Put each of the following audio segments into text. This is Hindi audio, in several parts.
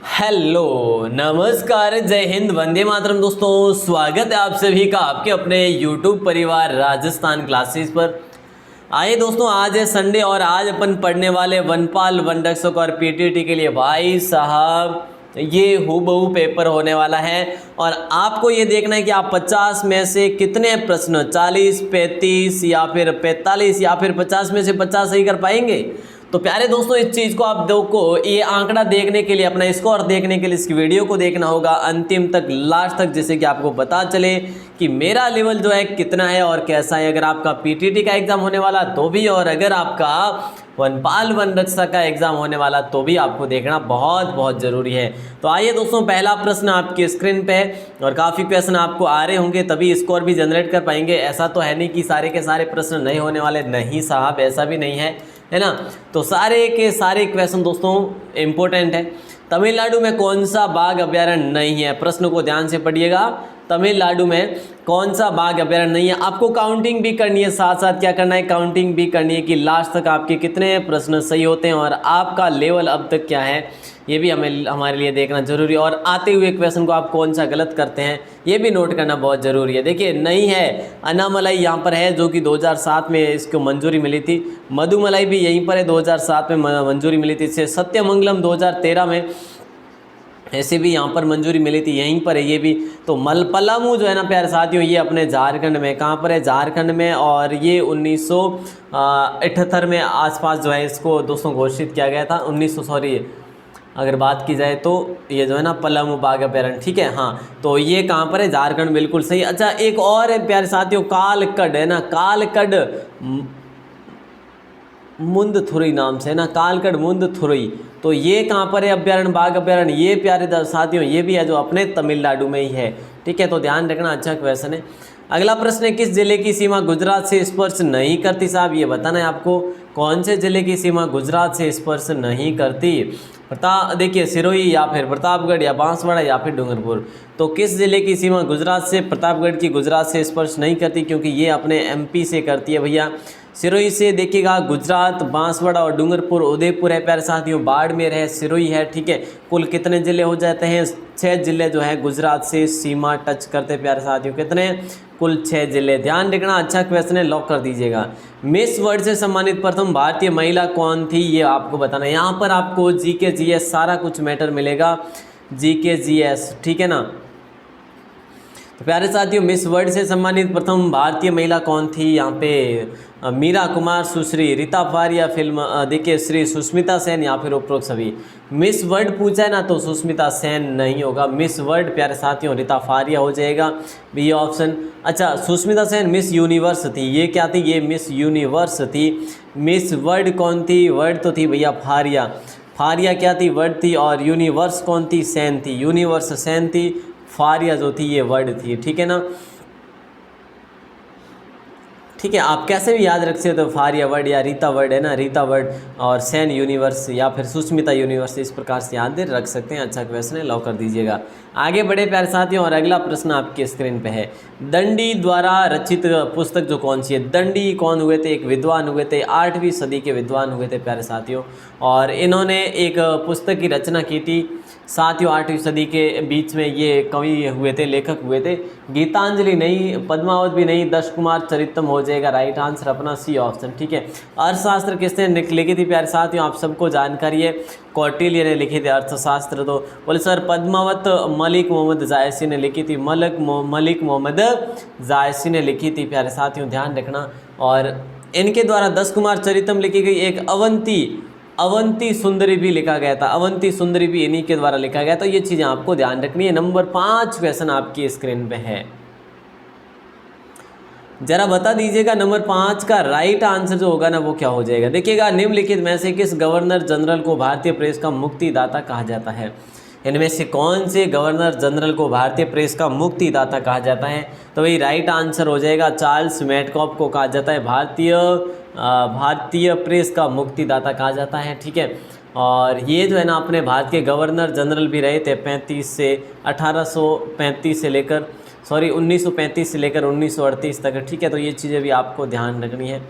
हेलो, नमस्कार, जय हिंद, वंदे मातरम। दोस्तों, स्वागत है आप सभी का आपके अपने YouTube परिवार राजस्थान क्लासेस पर। आइए दोस्तों, आज है संडे और आज अपन पढ़ने वाले वनपाल, वनरक्षक और पीटीटी के लिए। भाई साहब, ये हूबहू पेपर होने वाला है और आपको ये देखना है कि आप 50 में से कितने प्रश्न 40, 35 या फिर 45 या फिर 50 में से 50 सही कर पाएंगे। तो प्यारे दोस्तों, इस चीज़ को आप देखो, ये आंकड़ा देखने के लिए, अपना स्कोर देखने के लिए इस वीडियो को देखना होगा अंतिम तक, लास्ट तक, जिससे कि आपको पता चले कि मेरा लेवल जो है कितना है और कैसा है। अगर आपका पीटीटी का एग्जाम होने वाला तो भी, और अगर आपका वनपाल वनरक्षक का एग्जाम होने वाला तो भी आपको देखना बहुत बहुत ज़रूरी है। तो आइए दोस्तों, पहला प्रश्न आपकी स्क्रीन पे है और काफ़ी क्वेश्चन आपको आ रहे होंगे तभी स्कोर भी जनरेट कर पाएंगे। ऐसा तो है नहीं कि सारे के सारे प्रश्न नहीं होने वाले, नहीं साहब, ऐसा भी नहीं है ना। तो सारे के सारे क्वेश्चन दोस्तों इम्पोर्टेंट है। तमिलनाडु में कौन सा बाघ अभ्यारण्य नहीं है? प्रश्न को ध्यान से पढ़िएगा। तमिलनाडु में कौन सा बाघ अभ्यारण्य नहीं है? आपको काउंटिंग भी करनी है, साथ साथ क्या करना है, काउंटिंग भी करनी है कि लास्ट तक आपके कितने प्रश्न सही होते हैं और आपका लेवल अब तक क्या है, ये भी हमारे लिए देखना जरूरी है। और आते हुए क्वेश्चन को आप कौन सा गलत करते हैं ये भी नोट करना बहुत ज़रूरी है। देखिए, नहीं है अन्नामलाई यहाँ पर है, जो कि 2007 में इसको मंजूरी मिली थी। मधुमलाई भी यहीं पर है, 2007 में मंजूरी मिली थी। इससे सत्यमंगलम 2013 में ऐसे भी यहाँ पर मंजूरी मिली थी, यहीं पर है ये भी। तो पलामू जो है ना प्यारे साथियों, ये अपने झारखंड में, कहाँ पर है, झारखंड में, और ये 1978 में आसपास जो है इसको दोस्तों घोषित किया गया था। 1900 सॉरी, अगर बात की जाए तो ये जो है ना पलामू बाघ अभ्यारण्य, ठीक है। हाँ, तो ये कहाँ पर है, झारखंड, बिल्कुल सही। अच्छा, एक और है प्यारे साथियों, कालकड है ना, कालकड मुंदथुरई नाम से है ना, कालकड मुंदथुरई। तो ये कहाँ पर है अभ्यारण्य, बाघ अभ्यारण्य? ये प्यारे साथियों ये भी है जो अपने तमिलनाडु में ही है, ठीक है। तो ध्यान रखना, अच्छा क्वेश्चन है। अगला प्रश्न है, किस जिले की सीमा गुजरात से स्पर्श नहीं करती? साहब, ये बताना है आपको, कौन से जिले की सीमा गुजरात से स्पर्श नहीं करती? देखिए, सिरोही या फिर प्रतापगढ़ या बांसवाड़ा या फिर डूंगरपुर। तो किस जिले की सीमा गुजरात से, प्रतापगढ़ की गुजरात से स्पर्श नहीं करती, क्योंकि ये अपने एमपी से करती है भैया। सिरोही से देखिएगा गुजरात, बांसवाड़ा और डूंगरपुर उदयपुर है प्यारे साथियों, बाड़मेर है, सिरोही है, ठीक है। कुल कितने ज़िले हो जाते हैं? 6 ज़िले जो है गुजरात से सीमा टच करते प्यारे साथियों। कितने? कुल 6 ज़िले। ध्यान रखना, अच्छा क्वेश्चन है, लॉक कर दीजिएगा। मिस वर्ल्ड से सम्मानित प्रथम भारतीय महिला कौन थी? ये आपको बताना है। यहाँ पर आपको जीके जीएस सारा कुछ मैटर मिलेगा, जीके जीएस, ठीक है ना। तो प्यारे साथियों, मिस वर्ल्ड से सम्मानित प्रथम भारतीय महिला कौन थी? यहाँ पे मीरा कुमार, सुश्री रीता फारिया, फिल्म देखिए श्री सुष्मिता सेन या फिर उपरोक्त सभी। मिस वर्ल्ड पूछा है ना तो सुष्मिता सेन नहीं होगा, मिस वर्ल्ड प्यारे साथियों रीता फारिया हो जाएगा, बी ऑप्शन। अच्छा, सुष्मिता सेन मिस यूनिवर्स थी, ये क्या थी? ये मिस यूनिवर्स थी। मिस वर्ल्ड कौन थी? वर्ल्ड तो थी भैया फारिया, फारिया क्या थी? वर्ल्ड थी। और यूनिवर्स कौन थी? सेन थी, यूनिवर्स सेन थी, फारिया जो थी ये वर्ड थी, ठीक है ना। ठीक है, आप कैसे भी याद रख सकते हो, फारिया वर्ड या रीता वर्ड है ना, रीता वर्ड, और सेन यूनिवर्स या फिर सुष्मिता यूनिवर्स, इस प्रकार से याद रख सकते हैं। अच्छा क्वेश्चन है, लॉक कर दीजिएगा। आगे बढ़े प्यारे साथियों, और अगला प्रश्न आपकी स्क्रीन पे है। दंडी द्वारा रचित पुस्तक जो कौन सी है? दंडी कौन हुए थे? एक विद्वान हुए थे, 8वीं सदी के विद्वान हुए थे प्यारे साथियों, और इन्होंने एक पुस्तक की रचना की थी साथियों। 8वीं सदी के बीच में ये कवि हुए थे, लेखक हुए थे। गीतांजलि नहीं, पद्मावत भी नहीं, दश कुमार चरितम हो जाएगा राइट आंसर अपना, सी ऑप्शन, ठीक है। अर्थशास्त्र किसने लिखी थी प्यारे साथियों? आप सबको जानकारी है, कौटिल्य ने लिखी थी अर्थशास्त्र। तो बोले सर पद्मावत मलिक मोहम्मद जायसी ने लिखी थी, मलिक मोहम्मद जायसी ने लिखी थी प्यारे साथियों, ध्यान रखना। और इनके द्वारा दश कुमार चरितम लिखी गई। एक अवंती सुंदरी भी लिखा गया था, अवंती सुंदरी भी इन्हीं के द्वारा लिखा गया था। ये चीज़ें आपको ध्यान रखनी है। नंबर 5 क्वेश्चन आपकी स्क्रीन पे है, जरा बता दीजिएगा नंबर 5 का राइट आंसर जो होगा ना वो क्या हो जाएगा। देखिएगा, निम्नलिखित में से किस गवर्नर जनरल को भारतीय प्रेस का मुक्तिदाता कहा जाता है? इनमें से कौन से गवर्नर जनरल को भारतीय प्रेस का मुक्तिदाता कहा जाता है? तो वही राइट आंसर हो जाएगा, चार्ल्स मेडकॉफ को कहा जाता है भारतीय प्रेस का मुक्तिदाता कहा जाता है, ठीक है। और ये जो है ना अपने भारत के गवर्नर जनरल भी रहे थे 1935 से लेकर 1938 तक, ठीक है। तो ये चीज़ें भी आपको ध्यान रखनी है।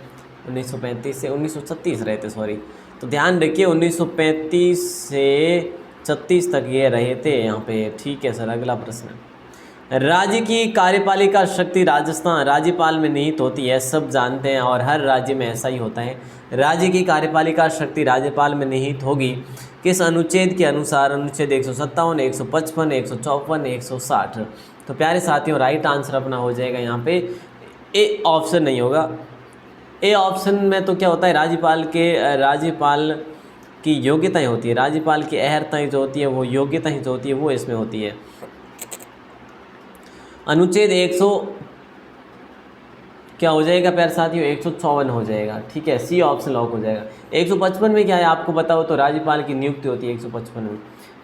1935 से 1936 रहे थे, सॉरी। तो ध्यान रखिए 1935 से 36 तक ये रहे थे यहाँ पे। ठीक है सर, अगला प्रश्न। राज्य की कार्यपालिका शक्ति राजस्थान राज्यपाल में निहित होती है, सब जानते हैं और हर राज्य में ऐसा ही होता है। राज्य की कार्यपालिका शक्ति राज्यपाल में निहित होगी किस अनुच्छेद के अनुसार? अनुच्छेद 157, 155, 154, 160। तो प्यारे साथियों, राइट आंसर अपना हो जाएगा यहाँ पे ए ऑप्शन नहीं होगा। ए ऑप्शन में तो क्या होता है, राज्यपाल की योग्यताएं होती है, राज्यपाल की अहर्ताएँ जो होती है वो योग्यताएं जो होती है वो इसमें होती है। अनुच्छेद 100 क्या हो जाएगा प्यारे साथियों? 154 हो जाएगा। ठीक है, सी ऑप्शन लॉक हो जाएगा। 155 में क्या है आपको बताओ तो राज्यपाल की नियुक्ति होती है 155 में।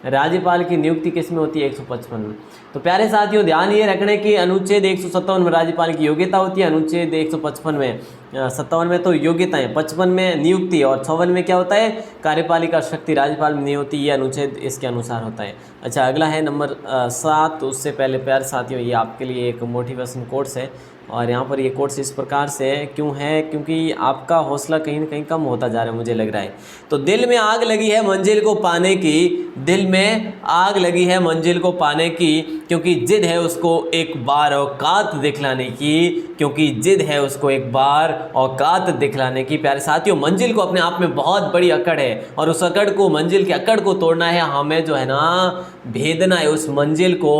राज्यपाल की नियुक्ति किस में होती है? 155 में। तो प्यारे साथियों ध्यान ये रखने की अनुच्छेद 157 में राज्यपाल की योग्यता होती है, अनुच्छेद 155 में 57 में तो योग्यताएं, 55 में नियुक्ति और 54 में क्या होता है? कार्यपालिका शक्ति राज्यपाल में नहीं होती। ये अनुच्छेद इसके अनुसार होता है। अच्छा, अगला है नंबर 7। उससे पहले प्यारे साथियों ये आपके लिए एक मोटिवेशन कोर्स है और यहाँ पर ये कोर्स इस प्रकार से क्यों है, क्योंकि आपका हौसला कहीं ना कहीं कम होता जा रहा है मुझे लग रहा है। तो दिल में आग लगी है मंजिल को पाने की, दिल में आग लगी है मंजिल को पाने की, क्योंकि जिद है उसको एक बार औकात दिखलाने की, क्योंकि जिद है उसको एक बार औकात दिखलाने की। प्यारे साथियों मंजिल को अपने आप में बहुत बड़ी अकड़ है और उस अकड़ को, मंजिल की अकड़ को तोड़ना है हमें, जो है ना भेदना है उस मंजिल को,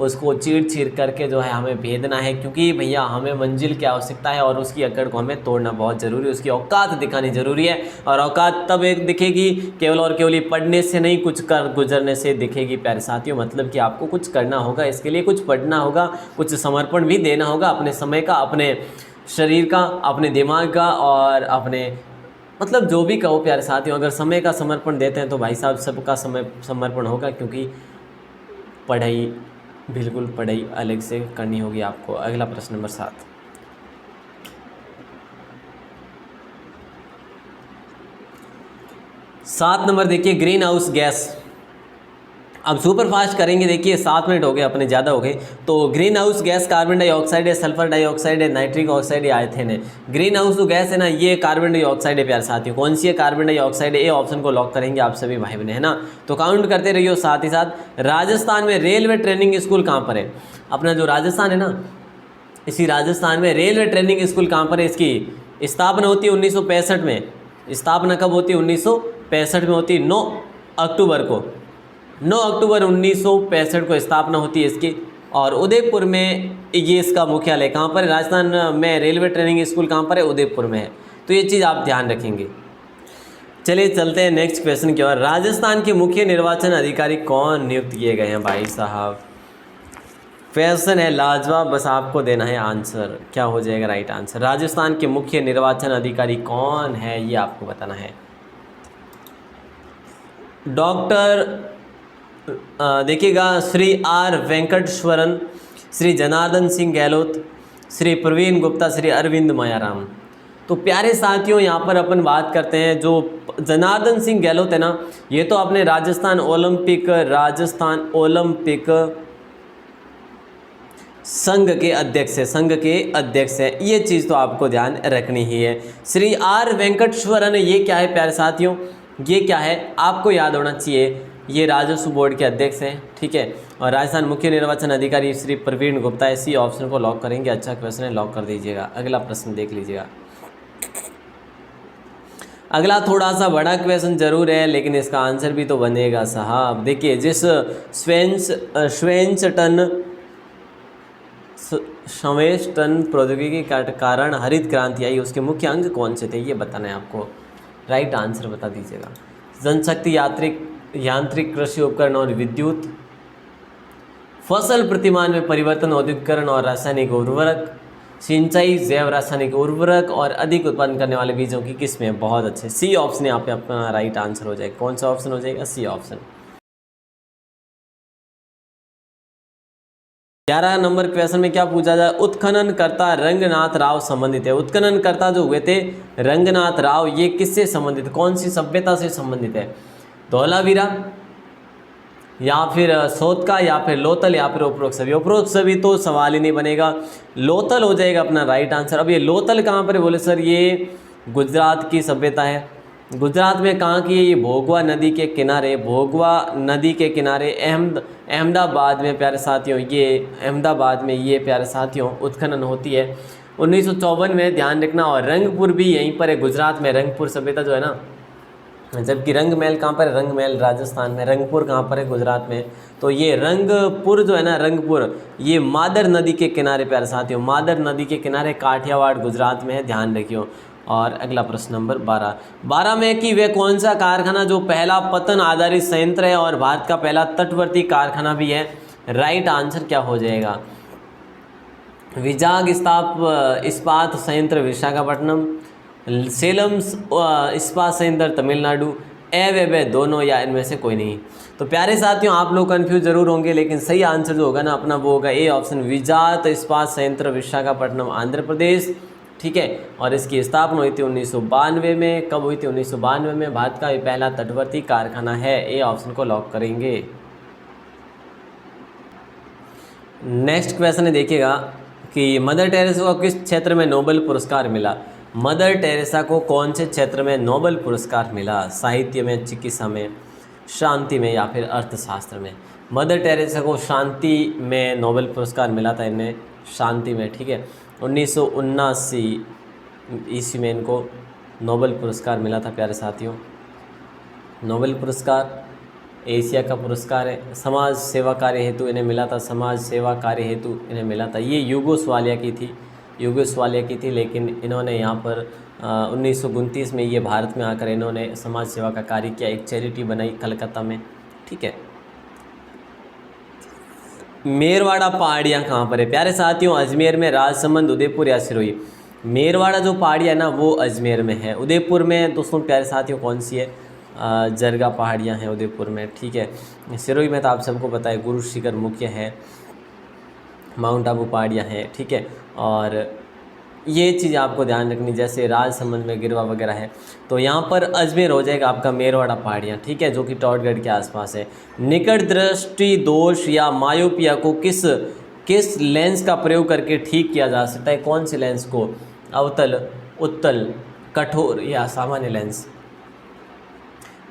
उसको चीर चीर करके जो है हमें भेदना है, क्योंकि भैया हमें मंजिल की आवश्यकता है और उसकी अकड़ को हमें तोड़ना बहुत ज़रूरी है, उसकी औकात दिखानी ज़रूरी है। और औकात तब एक दिखेगी केवल और केवल पढ़ने से नहीं, कुछ कर गुजरने से दिखेगी प्यारे साथियों। मतलब कि आपको कुछ करना होगा, इसके लिए कुछ पढ़ना होगा, कुछ समर्पण भी देना होगा अपने समय का, अपने शरीर का, अपने दिमाग का और अपने मतलब जो भी कहो प्यारे साथियों। अगर समय का समर्पण देते हैं तो भाई साहब सबका समय समर्पण होगा, क्योंकि पढ़ाई, बिल्कुल पढ़ाई अलग से करनी होगी आपको। अगला प्रश्न नंबर 7। 7 नंबर देखिए, ग्रीन हाउस गैस। अब सुपर फास्ट करेंगे, देखिए 7 मिनट हो गए अपने, ज़्यादा हो गए। तो green house gas carbon dioxide है, सल्फर डाइऑक्साइड है, नाइट्रिक ऑक्साइड है, आयथेन है। ग्रीन हाउस जो गैस है ना, ये कार्बन डाइऑक्साइड है प्यारे साथियों। कौन सी है? कार्बन डाइऑक्साइड है। ए ऑप्शन को लॉक करेंगे आप सभी भाई बहन, है ना। तो काउंट करते रहिए। साथ ही साथ राजस्थान में रेलवे ट्रेनिंग स्कूल कहाँ पर है? अपना जो राजस्थान है ना, इसी राजस्थान में रेलवे ट्रेनिंग स्कूल कहाँ पर है? इसकी स्थापना होती है 1965 में। स्थापना कब होती है? 1965 में होती है, 9 अक्टूबर को। 9 अक्टूबर 1965 को स्थापना होती है इसकी। और उदयपुर में ये इसका मुख्यालय कहाँ पर है? राजस्थान में रेलवे ट्रेनिंग स्कूल कहाँ पर है? उदयपुर में है। तो ये चीज़ आप ध्यान रखेंगे। चलिए चलते हैं नेक्स्ट क्वेश्चन की ओर। राजस्थान के मुख्य निर्वाचन अधिकारी कौन नियुक्त किए गए हैं भाई साहब? क्वेश्चन है लाजवाब, बस आपको देना है आंसर। क्या हो जाएगा राइट आंसर? राजस्थान के मुख्य निर्वाचन अधिकारी कौन है ये आपको बताना है। डॉक्टर देखिएगा, श्री आर वेंकटेश्वरन, श्री जनार्दन सिंह गहलोत, श्री प्रवीण गुप्ता, श्री अरविंद मायाराम। तो प्यारे साथियों यहाँ पर अपन बात करते हैं जो जनार्दन सिंह गहलोत है ना, ये तो अपने राजस्थान ओलंपिक संघ के अध्यक्ष है, संघ के अध्यक्ष है। ये चीज़ तो आपको ध्यान रखनी ही है। श्री आर वेंकटेश्वरन ये क्या है प्यारे साथियों? ये क्या है आपको याद होना चाहिए, ये राजस्व बोर्ड के अध्यक्ष हैं, ठीक है। और राजस्थान मुख्य निर्वाचन अधिकारी श्री प्रवीण गुप्ता। इसी ऑप्शन को लॉक करेंगे। अच्छा क्वेश्चन है, लॉक कर दीजिएगा। अगला प्रश्न देख लीजिएगा। अगला थोड़ा सा बड़ा क्वेश्चन जरूर है, लेकिन इसका आंसर भी तो बनेगा साहब। देखिए, जिस श्वेंस्टन प्रौद्योगिकी के कारण हरित क्रांति आई, उसके मुख्य अंग कौन से थे ये बताना है आपको। राइट आंसर बता दीजिएगा। जनशक्ति, यांत्रिक कृषि उपकरण और विद्युत, फसल प्रतिमान में परिवर्तन, औद्योगिकरण और रासायनिक उर्वरक, सिंचाई, जैव रासायनिक उर्वरक और अधिक उत्पादन करने वाले बीजों की किस्में। बहुत अच्छे, सी ऑप्शन यहाँ पे अपना राइट आंसर हो जाएगा। कौन सा ऑप्शन हो जाएगा? C option. 11 नंबर क्वेश्चन में क्या पूछा जाए? उत्खननकर्ता रंगनाथ राव संबंधित है। उत्खननकर्ता जो हुए थे रंगनाथ राव, ये किससे संबंधित, कौन सी सभ्यता से संबंधित है? धौलावीरा या फिर सोतका या फिर लोथल या फिर उपरोक्त सभी। उपरोक्त सभी तो सवाल ही नहीं बनेगा, लोथल हो जाएगा अपना राइट आंसर। अब ये लोथल कहाँ पर है बोले सर? ये गुजरात की सभ्यता है, गुजरात में कहाँ की है? ये भोगवा नदी के किनारे, भोगवा नदी के किनारे अहमदाबाद में प्यारे साथियों, ये अहमदाबाद में ये प्यारे साथियों उत्खनन होती है 1954 में, ध्यान रखना। और रंगपुर भी यहीं पर है गुजरात में, रंगपुर सभ्यता जो है ना, जबकि रंग महल कहाँ पर है? रंग महल राजस्थान में। रंगपुर कहाँ पर है? गुजरात में। तो ये रंगपुर जो है ना, रंगपुर, ये मादर नदी के किनारे प्यारे साथियों, मादर नदी के किनारे, काठियावाड़ गुजरात में है, ध्यान रखियो। और अगला प्रश्न नंबर 12 में कि वे कौन सा कारखाना जो पहला पतन आधारित संयंत्र है और भारत का पहला तटवर्ती कारखाना भी है? राइट आंसर क्या हो जाएगा? विजाग इस्पात संयंत्र विशाखापट्टनम, सेलम इस्पात संयंत्र तमिलनाडु, वे दोनों, या इनमें से कोई नहीं। तो प्यारे साथियों आप लोग कंफ्यूज जरूर होंगे, लेकिन सही आंसर जो होगा ना अपना वो होगा ए ऑप्शन, विजात इस्पात संयंत्र विशाखापट्टनम आंध्र प्रदेश। ठीक है, और इसकी स्थापना हुई थी 1992 में। कब हुई थी? 1992 में। भारत का ये पहला तटवर्ती कारखाना है। ए ऑप्शन को लॉक करेंगे। नेक्स्ट क्वेश्चन है, देखिएगा कि मदर टेरेसा को किस क्षेत्र में नोबेल पुरस्कार मिला? मदर टेरेसा को कौन से क्षेत्र में नोबेल पुरस्कार मिला? साहित्य में, चिकित्सा में, शांति में, या फिर अर्थशास्त्र में? मदर टेरेसा को शांति में नोबेल पुरस्कार मिला था, इन्हें शांति में। ठीक है, 1979 ईस्वी में इनको नोबेल पुरस्कार मिला था प्यारे साथियों। नोबेल पुरस्कार एशिया का पुरस्कार है। समाज सेवा कार्य हेतु इन्हें मिला था, समाज सेवा कार्य हेतु इन्हें मिला था। ये यूगोस्लाविया की थी, लेकिन इन्होंने यहाँ पर 1929 में ये भारत में आकर इन्होंने समाज सेवा का कार्य किया, एक चैरिटी बनाई कलकत्ता में। ठीक है, मेरवाड़ा पहाड़ियाँ कहाँ पर है? प्यारे साथियों अजमेर में, राजसमंद, उदयपुर या सिरोही। मेरवाड़ा जो पहाड़ियाँ ना वो अजमेर में है। उदयपुर में दोस्तों प्यारे साथियों कौन सी है? जरगा पहाड़ियाँ हैं उदयपुर में। ठीक है, सिरोही में तो आप सबको पता है गुरु शिखर मुख्य है, माउंट आबू पहाड़ियाँ हैं। ठीक है, और ये चीज़ आपको ध्यान रखनी, जैसे राजसमंद में गिरवा वगैरह है। तो यहाँ पर अजमेर हो जाएगा आपका मेरवाड़ा पहाड़ियाँ। ठीक है, जो कि टॉडगढ़ के आसपास है। निकट दृष्टि दोष या मायोपिया को किस लेंस का प्रयोग करके ठीक किया जा सकता है? कौन से लेंस को? अवतल, उत्तल, कठोर या सामान्य लेंस?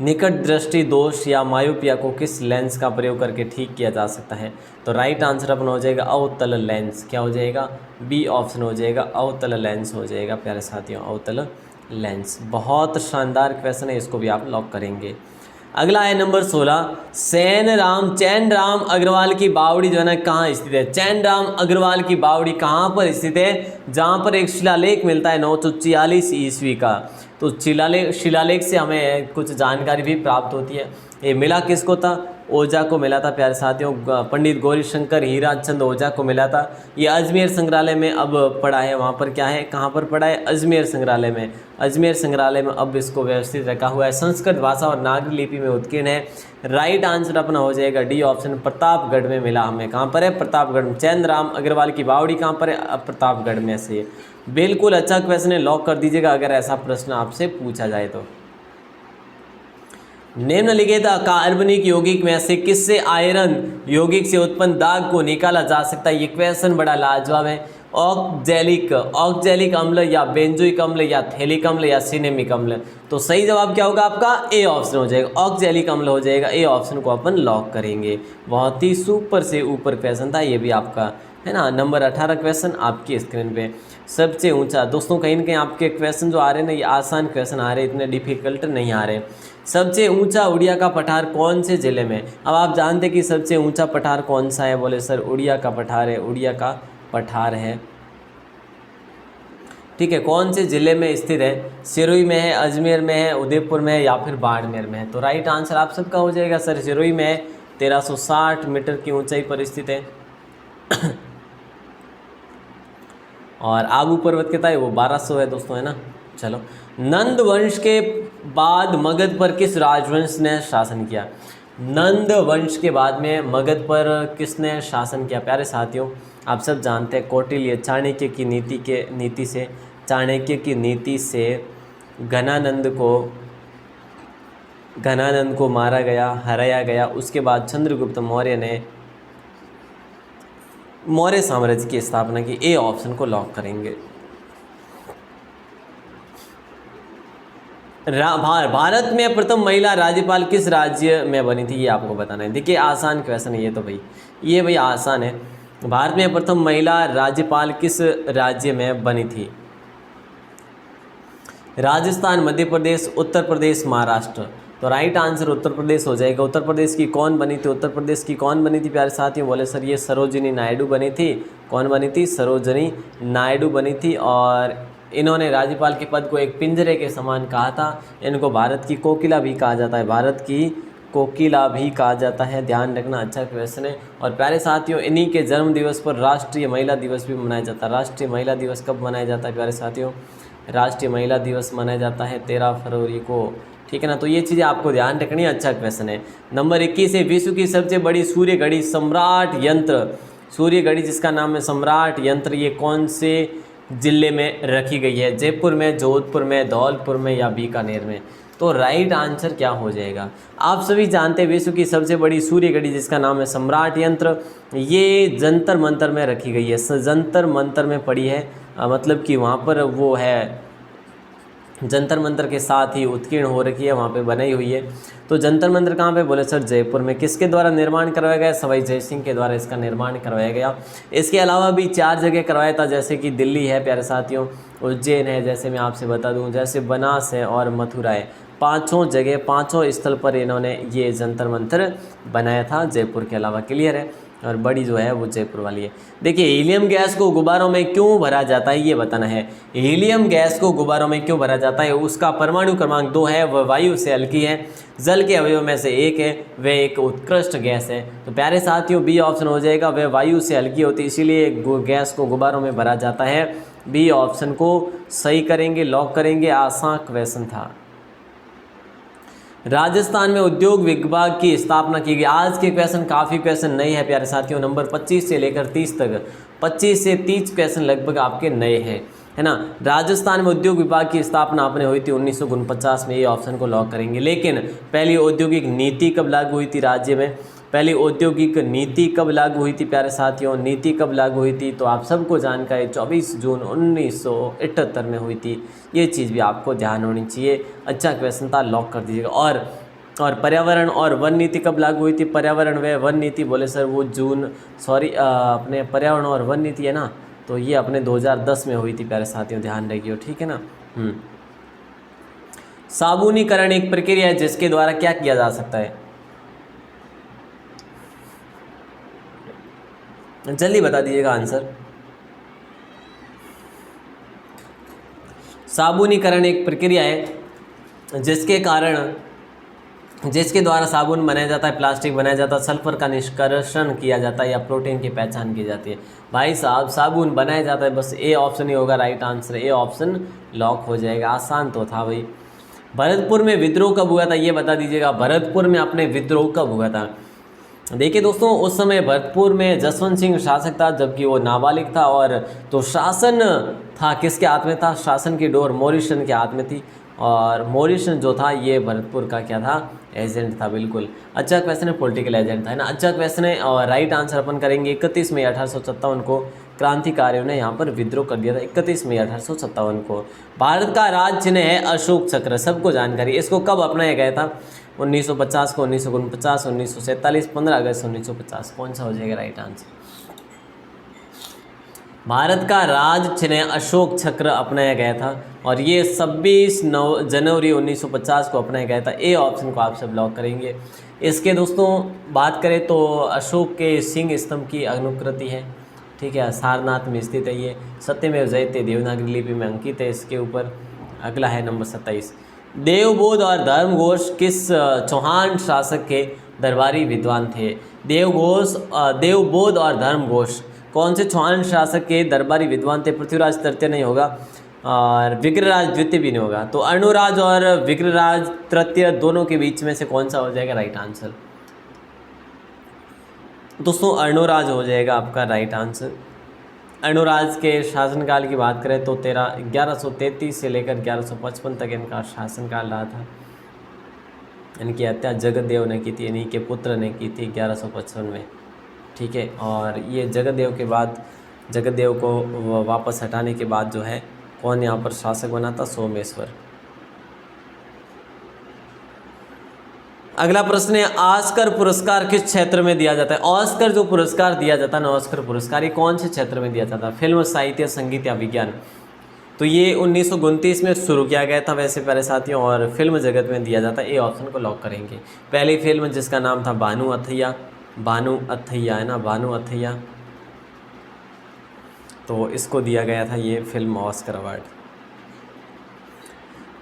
निकट दृष्टि दोष या मायोपिया को किस लेंस का प्रयोग करके ठीक किया जा सकता है? तो राइट आंसर अपना हो जाएगा अवतल लेंस। क्या हो जाएगा? बी ऑप्शन हो जाएगा, अवतल लेंस हो जाएगा प्यारे साथियों, अवतल लेंस। बहुत शानदार क्वेश्चन है, इसको भी आप लॉक करेंगे। अगला है नंबर 16, चैन राम अग्रवाल की बावड़ी जो है ना कहाँ स्थित है? चैन राम अग्रवाल की बावड़ी कहाँ पर स्थित है? जहाँ पर एक शिलालेख मिलता है 944 ईस्वी का। तो शिलालेख से हमें कुछ जानकारी भी प्राप्त होती है। ये मिला किसको था? ओझा को मिला था प्यारे साथियों, पंडित गौरीशंकर हीराचंद ओझा को मिला था। ये अजमेर संग्रहालय में अब पड़ा है। वहाँ पर क्या है, कहाँ पर पड़ा है? अजमेर संग्रहालय में। अजमेर संग्रहालय में अब इसको व्यवस्थित रखा हुआ है। संस्कृत भाषा और नागरी लिपि में उत्कीर्ण है। राइट आंसर अपना हो जाएगा डी ऑप्शन, प्रतापगढ़ में मिला हमें। कहाँ पर है? प्रतापगढ़ में। चैन राम अग्रवाल की बावड़ी कहाँ पर है? प्रतापगढ़ में से। बिल्कुल अच्छा क्वेश्चन है, लॉक कर दीजिएगा अगर ऐसा प्रश्न आपसे पूछा जाए तो। निम्नलिखित कार्बनिक यौगिक में से किससे आयरन यौगिक से उत्पन्न दाग को निकाला जा सकता है? ये क्वेश्चन बड़ा लाजवाब है। ऑक्जेलिक अम्ल या बेंजोइक अम्ल या थैलिक अम्ल या सिनेमिक अम्ल। तो सही जवाब क्या होगा आपका? ए ऑप्शन हो जाएगा, ऑक्जेलिक अम्ल हो जाएगा। ए ऑप्शन को अपन लॉक करेंगे। बहुत ही सुपर से ऊपर क्वेश्चन था ये भी आपका, है ना। नंबर 18 क्वेश्चन आपकी स्क्रीन पे। सबसे ऊंचा, दोस्तों कहीं ना कहीं आपके क्वेश्चन जो आ रहे हैं ना ये आसान क्वेश्चन आ रहे हैं, इतने डिफिकल्ट नहीं आ रहे। सबसे ऊंचा उड़िया का पठार कौन से ज़िले में? अब आप जानते हैं कि सबसे ऊंचा पठार कौन सा है? बोले सर उड़िया का पठार है, उड़िया का पठार है। ठीक है, कौन से ज़िले में स्थित है? सिरोही में है, अजमेर में है, उदयपुर में है या फिर बाड़मेर में है? तो राइट आंसर आप सबका हो जाएगा सर सिरोही में है। 1360 मीटर की ऊंचाई पर स्थित है। और आबू पर्वत कितना है? वो 1200 है दोस्तों, है ना। चलो, नंद वंश के बाद मगध पर किस राजवंश ने शासन किया? नंद वंश के बाद में मगध पर किसने शासन किया? प्यारे साथियों आप सब जानते हैं कौटिल्य, चाणक्य की नीति से घनानंद को मारा गया, हराया गया। उसके बाद चंद्रगुप्त मौर्य ने मौर्य साम्राज्य की स्थापना की। ए ऑप्शन को लॉक करेंगे। भारत में प्रथम महिला राज्यपाल किस राज्य में बनी थी, ये आपको बताना है। देखिए आसान क्वेश्चन है ये तो भाई, ये भाई आसान है। भारत में प्रथम महिला राज्यपाल किस राज्य में बनी थी? राजस्थान, मध्य प्रदेश, उत्तर प्रदेश, महाराष्ट्र। तो राइट आंसर उत्तर प्रदेश हो जाएगा। उत्तर प्रदेश की कौन बनी थी? उत्तर प्रदेश की कौन बनी थी प्यारे साथियों? बोले सर ये सरोजिनी नायडू बनी थी। कौन बनी थी? सरोजिनी नायडू बनी थी। और इन्होंने राज्यपाल के पद को एक पिंजरे के समान कहा था। इनको भारत की कोकिला भी कहा जाता है, भारत की कोकिला भी कहा जाता है, ध्यान रखना। अच्छा क्वेश्चन है। और प्यारे साथियों इन्हीं के जन्म दिवस पर राष्ट्रीय महिला दिवस भी मनाया जाता है। राष्ट्रीय महिला दिवस कब मनाया जाता है प्यारे साथियों? राष्ट्रीय महिला दिवस मनाया जाता है 13 फरवरी को, ठीक है ना। तो ये चीज़ें आपको ध्यान रखनी है। अच्छा क्वेश्चन है। नंबर 21 है, विश्व की सबसे बड़ी सूर्य घड़ी सम्राट यंत्र, सूर्य घड़ी जिसका नाम है सम्राट यंत्र, ये कौन से जिले में रखी गई है? जयपुर में, जोधपुर में, धौलपुर में या बीकानेर में? तो राइट आंसर क्या हो जाएगा? आप सभी जानते हैं विश्व की सबसे बड़ी सूर्य घड़ी जिसका नाम है सम्राट यंत्र, ये जंतर मंतर में रखी गई है। जंतर मंतर में पड़ी है, मतलब कि वहाँ पर वो है जंतर मंतर के साथ ही उत्कीर्ण हो रखी है, वहाँ पे बनाई हुई है। तो जंतर मंतर कहाँ पे? बोले सर जयपुर में। किसके द्वारा निर्माण करवाया गया? सवाई जय सिंह के द्वारा इसका निर्माण करवाया गया। इसके अलावा भी 4 जगह करवाया था, जैसे कि दिल्ली है प्यारे साथियों, उज्जैन है, जैसे मैं आपसे बता दूं, जैसे बनास है और मथुरा है। 5 जगह, 5 स्थल पर इन्होंने ये जंतर मंतर बनाया था जयपुर के अलावा। क्लियर है? और बड़ी जो है वो जयपुर वाली है। देखिए हीलियम गैस को गुब्बारों में क्यों भरा जाता है, ये बताना है। हीलियम गैस को गुब्बारों में क्यों भरा जाता है? उसका परमाणु क्रमांक 2 है, वह वायु से हल्की है, जल के अवयव में से एक है, वह एक उत्कृष्ट गैस है। तो प्यारे साथियों बी ऑप्शन हो जाएगा, वह वायु से हल्की होती है इसीलिए गैस को गुब्बारों में भरा जाता है। बी ऑप्शन को सही करेंगे, लॉक करेंगे। आसान क्वेश्चन था। राजस्थान में उद्योग विभाग की स्थापना की गई। आज के क्वेश्चन काफ़ी क्वेश्चन नए हैं प्यारे साथियों, नंबर 25 से लेकर 30 तक, 25 से 30 क्वेश्चन लगभग आपके नए हैं, है ना। राजस्थान में उद्योग विभाग की स्थापना आपने हुई थी 1949 में, ये ऑप्शन को लॉक करेंगे। लेकिन पहली औद्योगिक नीति कब लागू हुई थी राज्य में? पहली औद्योगिक नीति कब लागू हुई थी प्यारे साथियों? नीति कब लागू हुई थी? तो आप सबको जानकारी 24 जून 1978 में हुई थी। ये चीज़ भी आपको ध्यान होनी चाहिए। अच्छा क्वेश्चन था, लॉक कर दीजिएगा। और पर्यावरण और वन नीति कब लागू हुई थी? पर्यावरण व वन नीति बोले सर वो अपने पर्यावरण और वन नीति है ना, तो ये अपने 2010 में हुई थी प्यारे साथियों, ध्यान रखिए, ठीक है ना। साबुनीकरण एक प्रक्रिया है जिसके द्वारा क्या किया जा सकता है? जल्दी बता दीजिएगा आंसर। साबुनीकरण एक प्रक्रिया है जिसके द्वारा साबुन बनाया जाता है, प्लास्टिक बनाया जाता है, सल्फर का निष्कर्षण किया जाता है या प्रोटीन की पहचान की जाती है। भाई साहब साबुन बनाया जाता है, बस ए ऑप्शन ही होगा right answer. A option lock हो जाएगा। आसान तो था भाई। भरतपुर में विद्रोह कब हुआ था, ये बता दीजिएगा। भरतपुर में अपने विद्रोह कब हुआ था? देखिए दोस्तों उस समय भरतपुर में जसवंत सिंह शासक था, जबकि वो नाबालिग था। और तो शासन था किसके हाथ में था? शासन की डोर मॉरिसन के हाथ में थी। और मॉरिसन जो था ये भरतपुर का क्या था? एजेंट था, बिल्कुल। अच्छा क्वेश्चन है, पॉलिटिकल एजेंट था, है ना। अच्छा क्वेश्चन है। और राइट आंसर अपन करेंगे 31 मई 1857 को क्रांतिकारियों ने यहाँ पर विद्रोह कर दिया था। 31 मई 1857 को। भारत का राज चिन्ह है अशोक चक्र, सबको जानकारी। इसको कब अपनाया गया था? 1950 को, 1949, 1947, 15 अगस्त 1950। कौन सा हो जाएगा राइट आंसर? भारत का राज चिन्ह अशोक चक्र अपनाया गया था और ये 26 जनवरी 1950 को अपनाया गया था। ए ऑप्शन को आप सब लॉक करेंगे। इसके दोस्तों बात करें तो अशोक के सिंह स्तंभ की अनुकृति है, ठीक है, सारनाथ में स्थित है। ये सत्यमेव जयते देवनागरी लिपि में अंकित है इसके ऊपर। अगला है नंबर 27। देवबोध और धर्मघोष किस चौहान शासक के दरबारी विद्वान थे? देवबोध और धर्मघोष कौन से चौहान शासक के दरबारी विद्वान थे? पृथ्वीराज तृतीय नहीं होगा और विग्रहराज द्वितीय भी नहीं होगा। तो अर्णोराज और विग्रहराज तृतीय दोनों के बीच में से कौन सा हो जाएगा राइट आंसर? दोस्तों अर्णोराज हो जाएगा आपका राइट आंसर। अर्णोराज के शासनकाल की बात करें तो 1133 से लेकर 1155 तक इनका शासनकाल रहा था। इनकी हत्या जगदेव ने की थी, इन्हीं के पुत्र ने की थी 1155 में, ठीक है। और ये जगदेव के बाद, जगदेव को वापस हटाने के बाद जो है कौन यहाँ पर शासक बना था? सोमेश्वर। अगला प्रश्न है, ऑस्कर पुरस्कार किस क्षेत्र में दिया जाता है? ऑस्कर जो पुरस्कार दिया जाता है ना, ऑस्कर पुरस्कार, ये कौन से क्षेत्र में दिया जाता है? फिल्म, साहित्य, संगीत या विज्ञान? तो ये 1929 में शुरू किया गया था वैसे प्यारे साथियों, और फिल्म जगत में दिया जाता है। ए ऑप्शन को लॉक करेंगे। पहली फिल्म जिसका नाम था भानु अथैया, भानु अथैया है ना, भानु अथैया, तो इसको दिया गया था ये फिल्म ऑस्कर अवार्ड।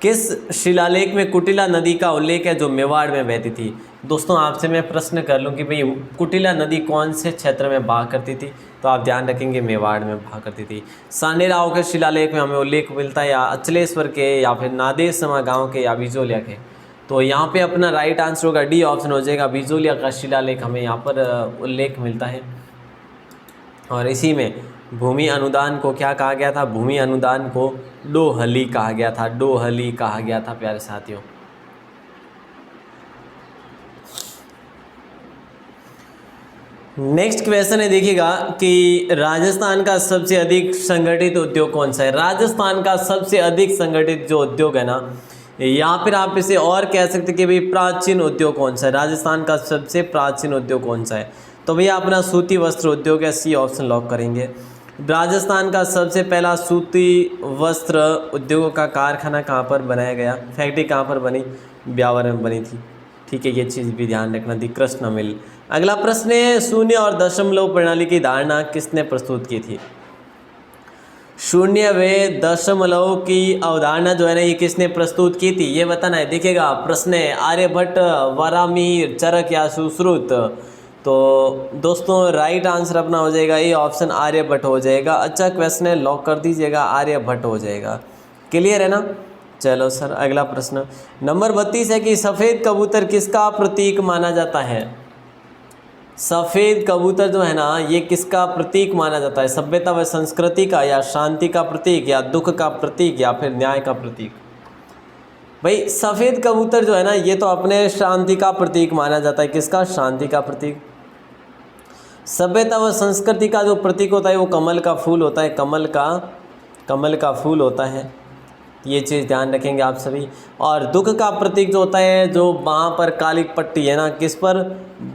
किस शिलालेख में कुटिला नदी का उल्लेख है जो मेवाड़ में बहती थी? दोस्तों आपसे मैं प्रश्न कर लूँ कि भाई कुटिला नदी कौन से क्षेत्र में बहा करती थी, तो आप ध्यान रखेंगे मेवाड़ में बहा करती थी। सांडेराव के शिलालेख में हमें उल्लेख मिलता है या अचलेश्वर के या फिर नादेसमा गांव के या बिजोलिया के? तो यहाँ पे अपना राइट आंसर होगा डी ऑप्शन हो जाएगा, बिजोलिया का शिलालेख हमें यहाँ पर उल्लेख मिलता है। और इसी में भूमि अनुदान को क्या कहा गया था? भूमि अनुदान को डोहली कहा गया था, डोहली कहा गया था प्यारे साथियों। नेक्स्ट क्वेश्चन है, देखिएगा कि राजस्थान का सबसे अधिक संगठित उद्योग कौन सा है? राजस्थान का सबसे अधिक संगठित जो उद्योग है ना, यहाँ पर आप इसे और कह सकते कि भाई प्राचीन उद्योग कौन सा है? राजस्थान का सबसे प्राचीन उद्योग कौन सा है? तो भैया अपना सूती वस्त्र उद्योग है, सी ऑप्शन लॉक करेंगे। राजस्थान का सबसे पहला सूती वस्त्र उद्योगों का कारखाना कहाँ पर बनाया गया? फैक्ट्री कहाँ पर बनी? ब्यावर में बनी थी। ठीक है, ये चीज़ भी ध्यान रखना, दी कृष्ण मिल। अगला प्रश्न है, शून्य और दशमलव प्रणाली की धारणा किसने प्रस्तुत की थी? शून्य व दशमलव की अवधारणा जो है ना, ये किसने प्रस्तुत की थी, ये बताना है। देखिएगा प्रश्न है, आर्यभट्ट, वारामीर, चरक या सुश्रुत? तो दोस्तों राइट आंसर अपना हो जाएगा ए ऑप्शन, आर्यभट्ट हो जाएगा। अच्छा क्वेश्चन है, लॉक कर दीजिएगा, आर्यभट्ट हो जाएगा। क्लियर है ना? चलो सर अगला प्रश्न नंबर 32 है कि सफ़ेद कबूतर किसका प्रतीक माना जाता है? सफ़ेद कबूतर जो है ना, ये किसका प्रतीक माना जाता है? सभ्यता व संस्कृति का, या शांति का प्रतीक, या दुख का प्रतीक, या फिर न्याय का प्रतीक? भाई सफ़ेद कबूतर जो है ना, ये तो अपने शांति का प्रतीक माना जाता है। किसका? शांति का प्रतीक। सभ्यता व संस्कृति का जो प्रतीक होता है वो कमल का फूल होता है, कमल का फूल होता है, ये चीज़ ध्यान रखेंगे आप सभी। और दुख का प्रतीक जो होता है, जो बाहाँ पर काली पट्टी है ना, किस पर?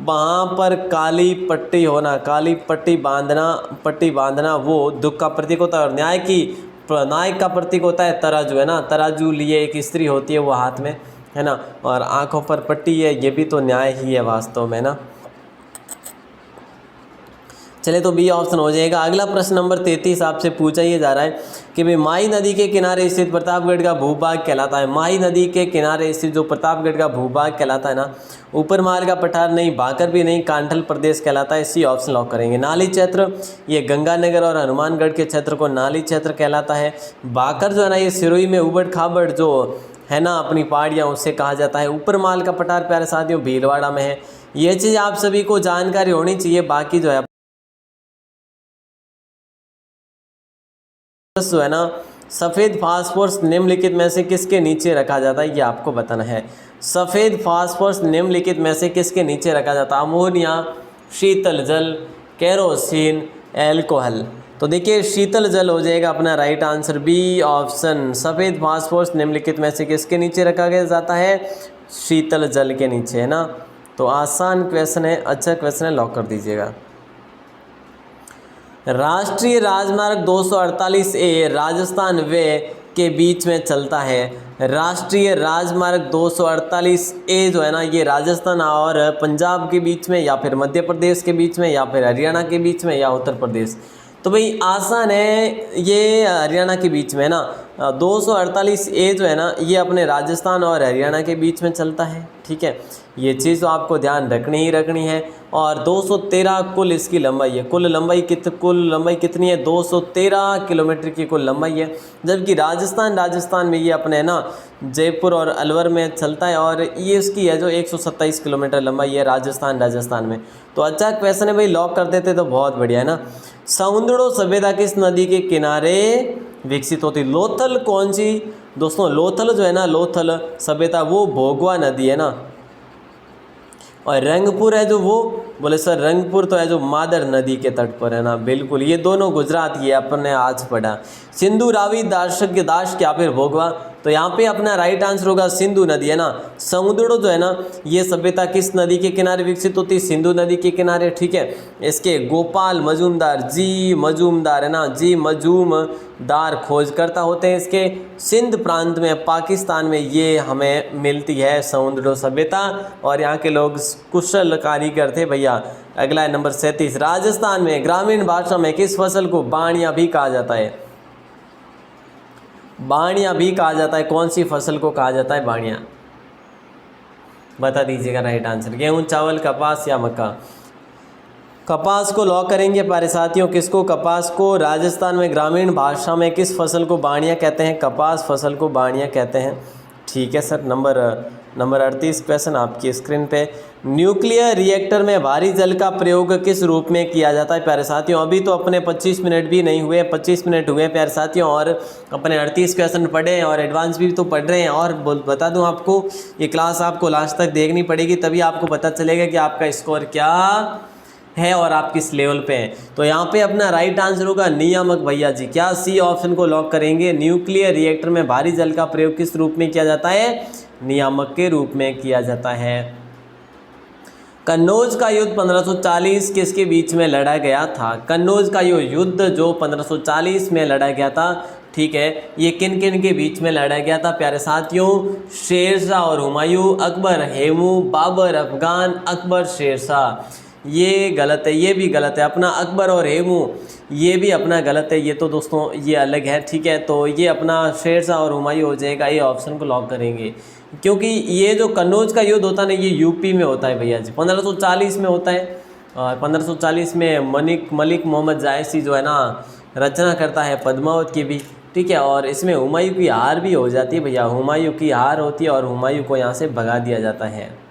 बाहाँ पर काली पट्टी होना, काली पट्टी बांधना वो दुख का प्रतीक होता है। और न्याय का प्रतीक होता है तराजू, है ना, तराजू लिए एक स्त्री होती है वो हाथ में, है ना, और आँखों पर पट्टी है, ये भी तो न्याय ही है वास्तव में ना। चले तो बी ऑप्शन हो जाएगा। अगला प्रश्न नंबर 33 आपसे पूछा ये जा रहा है कि भाई माही नदी के किनारे स्थित प्रतापगढ़ का भूभाग कहलाता है। माही नदी के किनारे स्थित जो प्रतापगढ़ का भूभाग कहलाता है ना, ऊपर माल का पठार नहीं, भाकर भी नहीं, कांठल प्रदेश कहलाता है। सी ऑप्शन लॉक करेंगे। नाली क्षेत्र, ये गंगानगर और हनुमानगढ़ के क्षेत्र को नाली क्षेत्र कहलाता है। भाकर जो है ना, ये सिरोही में उबड़ खाबड़ जो है ना अपनी पहाड़ियाँ, उससे कहा जाता है। ऊपर माल का पठार प्यारे साथियों भीलवाड़ा में है। ये चीज़ आप सभी को जानकारी होनी चाहिए। बाकी जो है ना, सफ़ेद फास्फोरस निम्नलिखित में से किसके नीचे रखा जाता है, ये आपको बताना है। सफ़ेद फास्फोरस निम्नलिखित में से किसके नीचे रखा जाता है? अमोनिया, शीतल जल, केरोसिन, एल्कोहल? तो देखिए शीतल जल हो जाएगा अपना राइट आंसर, बी ऑप्शन। सफ़ेद फास्फोरस निम्नलिखित में से किसके नीचे रखा गया जाता है? शीतल जल के नीचे, है ना। तो आसान क्वेश्चन है, अच्छा क्वेश्चन है, लॉक कर दीजिएगा। राष्ट्रीय राजमार्ग 248 ए राजस्थान व के बीच में चलता है। राष्ट्रीय राजमार्ग 248 ए जो है ना, ये राजस्थान और पंजाब के बीच में, या फिर मध्य प्रदेश के बीच में, या फिर हरियाणा के बीच में, या उत्तर प्रदेश? तो भाई आसान है, ये हरियाणा के बीच में है ना। 248 ए जो है ना, ये अपने राजस्थान और हरियाणा के बीच में चलता है। ठीक है, ये चीज़ तो आपको ध्यान रखनी है। और 213 कुल इसकी लंबाई है। कुल लंबाई कितनी है? 213 किलोमीटर की कुल लंबाई है। जबकि राजस्थान में ये अपने ना जयपुर और अलवर में चलता है, और ये इसकी है जो 127 किलोमीटर लंबाई है राजस्थान में। तो अच्छा क्वेश्चन है भाई, लॉक कर देते तो बहुत बढ़िया है ना। समुद्रो सभ्यता किस नदी के किनारे विकसित होती? लोथल कौन सी? दोस्तों लोथल जो है ना, लोथल सभ्यता वो भोगवा नदी है ना। और रंगपुर है जो वो, बोले सर रंगपुर तो है जो मादर नदी के तट पर है ना। बिल्कुल, ये दोनों गुजरात की अपन ने आज पढ़ा। सिंधु रावी दास या फिर भोगवा? तो यहाँ पे अपना राइट आंसर होगा सिंधु नदी, है ना। समुद्र जो है ना, ये सभ्यता किस नदी के किनारे विकसित होती है? सिंधु नदी के किनारे, ठीक है। इसके गोपाल मजूमदार, जी मजूमदार, है ना, जी मजूमदार खोजकर्ता होते हैं इसके। सिंध प्रांत में, पाकिस्तान में ये हमें मिलती है समुद्र सभ्यता, और यहाँ के लोग कुशल कारीगर थे भैया। अगला है नंबर 37, राजस्थान में ग्रामीण भाषा में किस फसल को बाणिया भी कहा जाता है? बाणिया भी कहा जाता है, कौन सी फसल को कहा जाता है बाणिया? बता दीजिएगा राइट आंसर। गेहूं, चावल, कपास या मक्का? कपास को लॉक करेंगे प्यारे साथियों। किसको? कपास को। राजस्थान में ग्रामीण भाषा में किस फसल को बाणिया कहते हैं? कपास फसल को बाणिया कहते हैं, ठीक है सर। नंबर 38 क्वेश्चन आपकी स्क्रीन पे। न्यूक्लियर रिएक्टर में भारी जल का प्रयोग किस रूप में किया जाता है प्यारे साथियों? अभी तो अपने 25 मिनट भी नहीं हुए, 25 मिनट हुए प्यारे साथियों, और अपने 38 क्वेश्चन पढ़े हैं और एडवांस भी तो पढ़ रहे हैं। और बता दूं आपको, ये क्लास आपको लास्ट तक देखनी पड़ेगी, तभी आपको पता चलेगा कि आपका स्कोर क्या है और आप किस लेवल पे हैं। तो यहाँ पे अपना राइट आंसर होगा नियामक भैया जी। क्या? सी ऑप्शन को लॉक करेंगे। न्यूक्लियर रिएक्टर में भारी जल का प्रयोग किस रूप में किया जाता है? नियामक के रूप में किया जाता है। कन्नौज का युद्ध 1540 किसके बीच में लड़ा गया था? कन्नौज का युद्ध जो 1540 में लड़ा गया था, ठीक है, ये किन किन के बीच में लड़ा गया था प्यारे साथियों? शेरशाह और हुमायूं, अकबर हेमू, बाबर अफगान, अकबर शेरशाह। ये गलत है, ये भी गलत है। अपना अकबर और हेमू ये भी अपना गलत है, ये तो दोस्तों ये अलग है, ठीक है। तो ये अपना शेरशाह और हुमायूं हो जाएगा, ये ऑप्शन को लॉक करेंगे, क्योंकि ये जो कन्नौज का युद्ध होता है ना, ये यूपी में होता है भैया जी, 1540 में होता है। और 1540 में मलिक मोहम्मद जायसी जो है ना रचना करता है पद्मावत की भी, ठीक है। और इसमें हुमायूं की हार भी हो जाती है भैया, हुमायूं की हार होती है और हुमायूं को यहाँ से भगा दिया जाता है।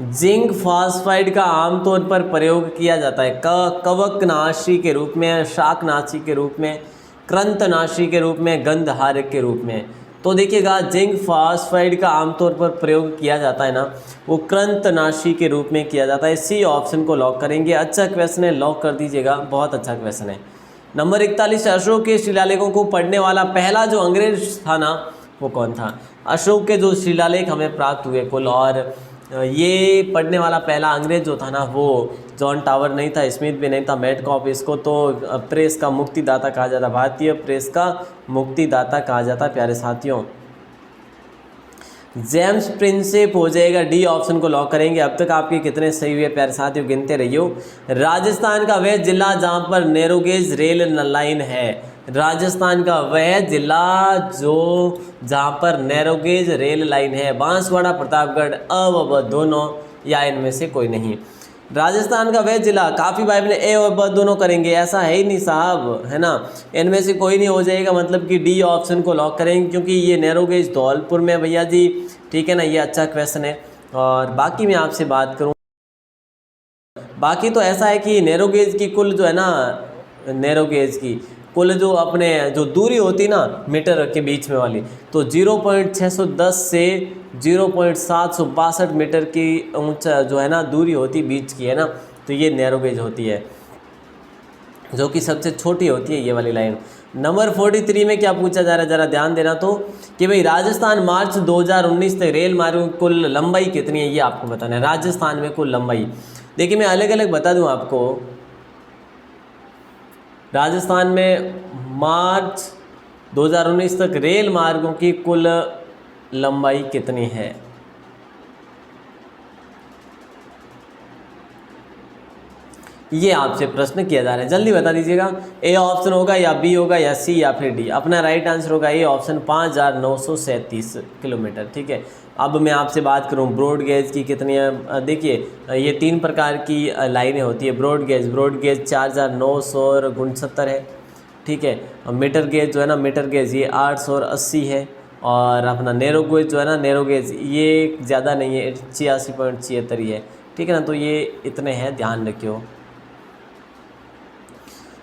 जिंक फॉस्फाइड का आमतौर पर प्रयोग किया जाता है कवकनाशी के रूप में, शाकनाशी के रूप में, कृंतनाशी के रूप में, गंधहारक के रूप में। तो देखिएगा, जिंक फॉस्फाइड का आमतौर पर प्रयोग किया जाता है ना, वो कृंतनाशी के रूप में किया जाता है। सी ऑप्शन को लॉक करेंगे। अच्छा क्वेश्चन है, लॉक कर दीजिएगा, बहुत अच्छा क्वेश्चन है। नंबर 41, अशोक के शिलालेखों को पढ़ने वाला पहला जो अंग्रेज था ना, वो कौन था? अशोक के जो शिलालेख हमें प्राप्त हुए कुल, और ये पढ़ने वाला पहला अंग्रेज जो था ना, वो जॉन टावर नहीं था, स्मिथ भी नहीं था, मेटकॉफ। इसको तो प्रेस का मुक्तिदाता कहा जाता, भारतीय प्रेस का मुक्तिदाता कहा जाता प्यारे साथियों। जेम्स प्रिंसेप हो जाएगा, डी ऑप्शन को लॉक करेंगे। अब तक आपके कितने सही हुए प्यारे साथियों, गिनते रहियो। राजस्थान का वह जिला जहाँ पर नैरोगेज रेल लाइन है, राजस्थान का वह जिला जो जहाँ पर नैरोगेज रेल लाइन है, बांसवाड़ा, प्रतापगढ़, अब दोनों या इनमें से कोई नहीं। राजस्थान का वह जिला, काफ़ी भाई ने ए और ब दोनों करेंगे, ऐसा है ही नहीं साहब, है ना, इनमें से कोई नहीं हो जाएगा, मतलब कि डी ऑप्शन को लॉक करेंगे, क्योंकि ये नैरोगेज धौलपुर में भैया जी, ठीक है ना। ये अच्छा क्वेश्चन है। और बाकी मैं आपसे बात करूँ, बाकी तो ऐसा है कि नैरोगेज की कुल जो है ना, नैरोगेज की कुल जो अपने जो दूरी होती ना मीटर के बीच में वाली, तो 0.610 से 0.762 मीटर की ऊंचा जो है ना दूरी होती बीच की, है ना। तो ये नैरोगेज होती है, जो कि सबसे छोटी होती है ये वाली लाइन। नंबर 43 में क्या पूछा जा रहा है, ज़रा ध्यान देना तो, कि भाई राजस्थान मार्च 2019 तक रेल मार्गों की कुल लंबाई कितनी है, ये आपको बताना है। राजस्थान में कुल लंबाई, देखिए मैं अलग अलग बता दूं आपको। राजस्थान में मार्च 2019 तक रेल मार्गों की कुल लंबाई कितनी है? ये आपसे प्रश्न किया जा रहा है, जल्दी बता दीजिएगा। ए ऑप्शन होगा या बी होगा या सी या फिर डी। अपना राइट आंसर होगा ए ऑप्शन, 5937 किलोमीटर, ठीक है। अब मैं आपसे बात करूं ब्रॉड गेज की कितनी है। देखिए ये 3 प्रकार की लाइनें होती है। ब्रॉड गेज 4969 है, ठीक है। मीटर गेज जो है ना, मीटर गेज ये 880 है। और अपना नैरो गेज जो है ना, नैरो गेज ये ज़्यादा नहीं है, 86.76 ही है, ठीक है ना। तो ये इतने हैं, ध्यान रखियो।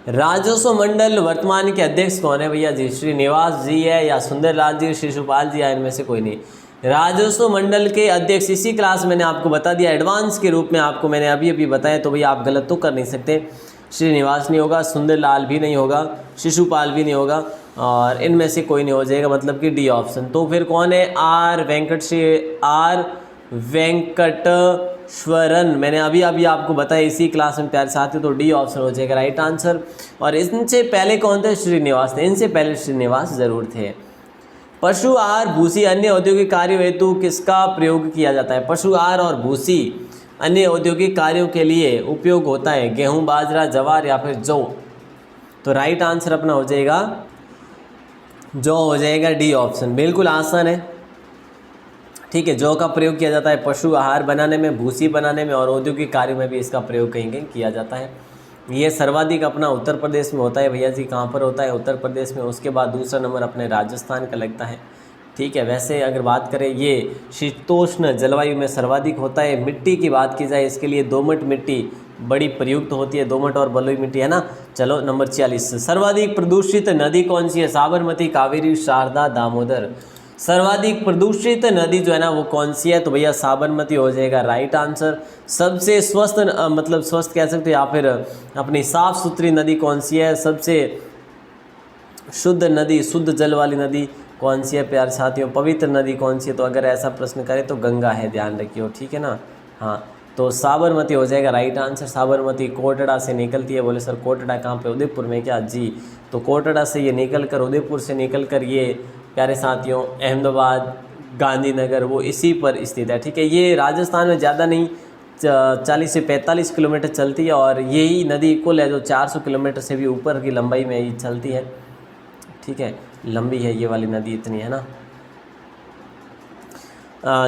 राजस्व मंडल वर्तमान के अध्यक्ष कौन है भैया जी? श्रीनिवास जी है या सुंदरलाल जी, शिशुपाल जी, या इनमें से कोई नहीं। राजस्व मंडल के अध्यक्ष इसी क्लास मैंने आपको बता दिया, एडवांस के रूप में आपको मैंने अभी बताया, तो भैया आप गलत तो कर नहीं सकते। श्रीनिवास नहीं होगा, सुंदरलाल भी नहीं होगा, शिशुपाल भी नहीं होगा, और इनमें से कोई नहीं हो जाएगा, मतलब कि डी ऑप्शन। तो फिर कौन है? आर वेंकटेश्वरन। मैंने अभी अभी आपको बताया इसी क्लास में प्यारे साथियों, तो डी ऑप्शन हो जाएगा राइट आंसर। और इनसे पहले कौन थे? श्रीनिवास थे। इनसे पहले श्रीनिवास जरूर थे। पशु आहार भूसी अन्य औद्योगिक कार्यों हेतु किसका प्रयोग किया जाता है? पशु आहार और भूसी अन्य औद्योगिक कार्यों के लिए उपयोग होता है गेहूं, बाजरा, जवार या फिर जौ। तो राइट आंसर अपना हो जाएगा जौ, हो जाएगा डी ऑप्शन। बिल्कुल आसान है, ठीक है। जौ का प्रयोग किया जाता है पशु आहार बनाने में, भूसी बनाने में और औद्योगिक कार्यों में भी इसका प्रयोग कहीं कहीं किया जाता है। ये सर्वाधिक अपना उत्तर प्रदेश में होता है भैया जी। कहाँ पर होता है? उत्तर प्रदेश में। उसके बाद दूसरा नंबर अपने राजस्थान का लगता है, ठीक है। वैसे अगर बात करें ये शीतोष्ण जलवायु में सर्वाधिक होता है। मिट्टी की बात की जाए इसके लिए दोमट मिट्टी बड़ी प्रयुक्त होती है, दोमट और बलुई मिट्टी, है ना। चलो नंबर 46, सर्वाधिक प्रदूषित नदी कौन सी है? साबरमती, कावेरी, शारदा, दामोदर। सर्वाधिक प्रदूषित नदी जो है ना वो कौन सी है? तो भैया साबरमती हो जाएगा राइट आंसर। सबसे स्वस्थ मतलब स्वस्थ कह सकते हो या फिर अपनी साफ सुथरी नदी कौन सी है? सबसे शुद्ध नदी, शुद्ध जल वाली नदी कौन सी है प्यारे साथियों? पवित्र नदी कौन सी है? तो अगर ऐसा प्रश्न करें तो गंगा है, ध्यान रखियो, ठीक है ना। हाँ, तो साबरमती हो जाएगा राइट आंसर। साबरमती कोटड़ा से निकलती है। बोले सर कोटड़ा कहाँ पे? उदयपुर में क्या? जी, तो कोटड़ा से ये निकल कर, उदयपुर से निकल कर ये प्यारे साथियों अहमदाबाद, गांधीनगर वो इसी पर स्थित है, ठीक है। ये राजस्थान में ज़्यादा नहीं 40 से 45 किलोमीटर चलती है और यही नदी कुल है जो 400 किलोमीटर से भी ऊपर की लंबाई में ये चलती है, ठीक है। लंबी है ये वाली नदी, इतनी है ना।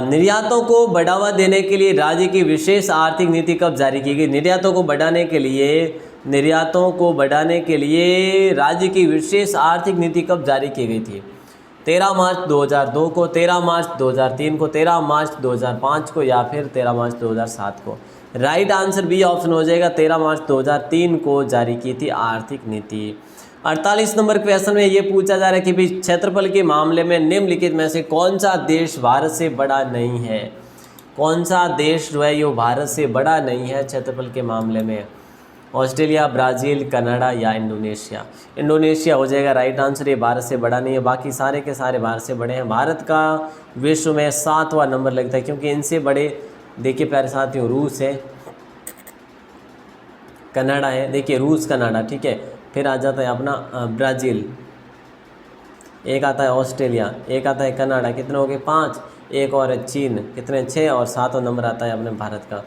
निर्यातों को बढ़ावा देने के लिए राज्य की विशेष आर्थिक नीति कब जारी की गई? निर्यातों को बढ़ाने के लिए राज्य की विशेष आर्थिक नीति कब जारी की गई थी? 13 मार्च 2002 को, 13 मार्च 2003 को, 13 मार्च 2005 को या फिर 13 मार्च 2007 को। राइट आंसर बी ऑप्शन हो जाएगा, 13 मार्च 2003 को जारी की थी आर्थिक नीति। 48 नंबर क्वेश्चन में ये पूछा जा रहा है कि भाई क्षेत्रफल के मामले में निम्नलिखित में से कौन सा देश भारत से बड़ा नहीं है? कौन सा देश जो है ये भारत से बड़ा नहीं है क्षेत्रफल के मामले में? ऑस्ट्रेलिया, ब्राज़ील, कनाडा या इंडोनेशिया? इंडोनेशिया हो जाएगा राइट आंसर। ये भारत से बड़ा नहीं है, बाकी सारे के सारे भारत से बड़े हैं। भारत का विश्व में 7वां नंबर लगता है क्योंकि इनसे बड़े देखिए प्यारे साथियों रूस है, कनाडा है, देखिए रूस, कनाडा, ठीक है। फिर आ जाता है अपना ब्राज़ील, एक आता है ऑस्ट्रेलिया, एक आता है कनाडा, कितने हो गए? 5, एक और है चीन, कितने? 6, और 7वां नंबर आता है अपने भारत का।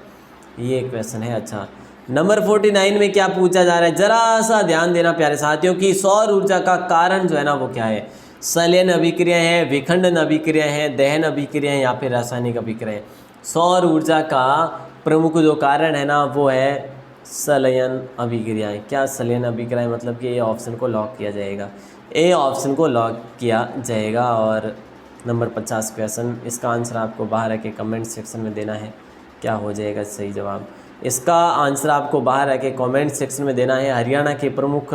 ये क्वेश्चन है। अच्छा, नंबर 49 में क्या पूछा जा रहा है? जरा सा ध्यान देना प्यारे साथियों कि सौर ऊर्जा का कारण जो है ना वो क्या है? संलयन अभिक्रिया है, विखंडन अभिक्रिया है, दहन अभिक्रिया है या फिर रासायनिक अभिक्रिया है? सौर ऊर्जा का प्रमुख जो कारण है ना वो है संलयन अभिक्रियाएं। क्या संलयन अभिक्रियाएं? मतलब कि ए ऑप्शन को लॉक किया जाएगा, ए ऑप्शन को लॉक किया जाएगा। और नंबर 50 क्वेश्चन, इसका आंसर आपको बाहर आके कमेंट सेक्शन में देना है। क्या हो जाएगा सही जवाब? इसका आंसर आपको बाहर आके कमेंट सेक्शन में देना है। हरियाणा के प्रमुख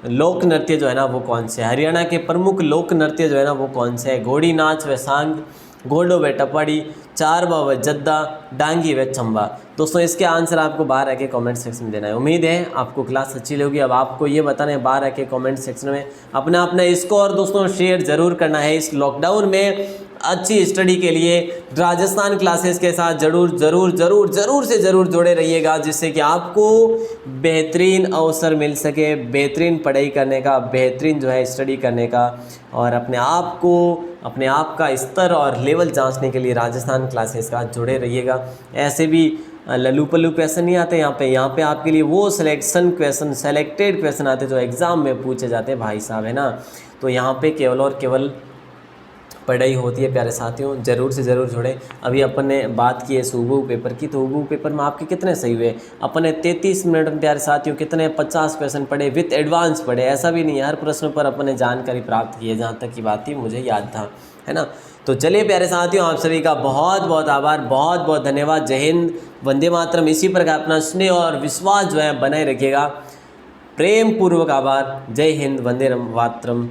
लोक नृत्य जो है ना वो कौन से? हरियाणा के प्रमुख लोक नृत्य जो है ना वो कौन से है? घोड़ी नाच व सांग, गोडो व टपाड़ी, चारबा व जद्दा, डांगी व चंबा। दोस्तों इसके आंसर आपको बाहर आके कमेंट सेक्शन में देना है। उम्मीद है आपको क्लास अच्छी लगी। अब आपको ये बताना है बाहर आके कमेंट सेक्शन में अपना स्कोर दोस्तों शेयर ज़रूर करना है। इस लॉकडाउन में अच्छी स्टडी के लिए राजस्थान क्लासेस के साथ ज़रूर से ज़रूर जुड़े रहिएगा, जिससे कि आपको बेहतरीन अवसर मिल सके, बेहतरीन पढ़ाई करने का, बेहतरीन जो है स्टडी करने का, और अपने आप का स्तर और लेवल जांचने के लिए राजस्थान क्लासेस का जुड़े रहिएगा। ऐसे भी लल्लू पल्लू क्वेश्चन नहीं आते यहाँ पे आपके लिए वो सेलेक्टेड क्वेश्चन आते जो एग्ज़ाम में पूछे जाते हैं भाई साहब, है ना। तो यहाँ पे केवल और केवल पढ़ाई होती है प्यारे साथियों, ज़रूर से ज़रूर जुड़े। अभी अपन ने बात की है सुबह पेपर की, तो सुबह पेपर में आपके कितने सही हुए? अपन ने 33 मिनट में प्यारे साथियों कितने 50 क्वेश्चन पढ़े, विथ एडवांस पढ़े। ऐसा भी नहीं है, हर प्रश्न पर अपन ने जानकारी प्राप्त की है, जहाँ तक की बात थी मुझे याद था, है ना। तो चलिए प्यारे साथियों, आप सभी का बहुत बहुत आभार, बहुत बहुत धन्यवाद। जय हिंद, वंदे मातरम। इसी प्रकार अपना स्नेह और विश्वास जो है बनाए रखिएगा। प्रेम पूर्वक आभार। जय हिंद, वंदे मातरम।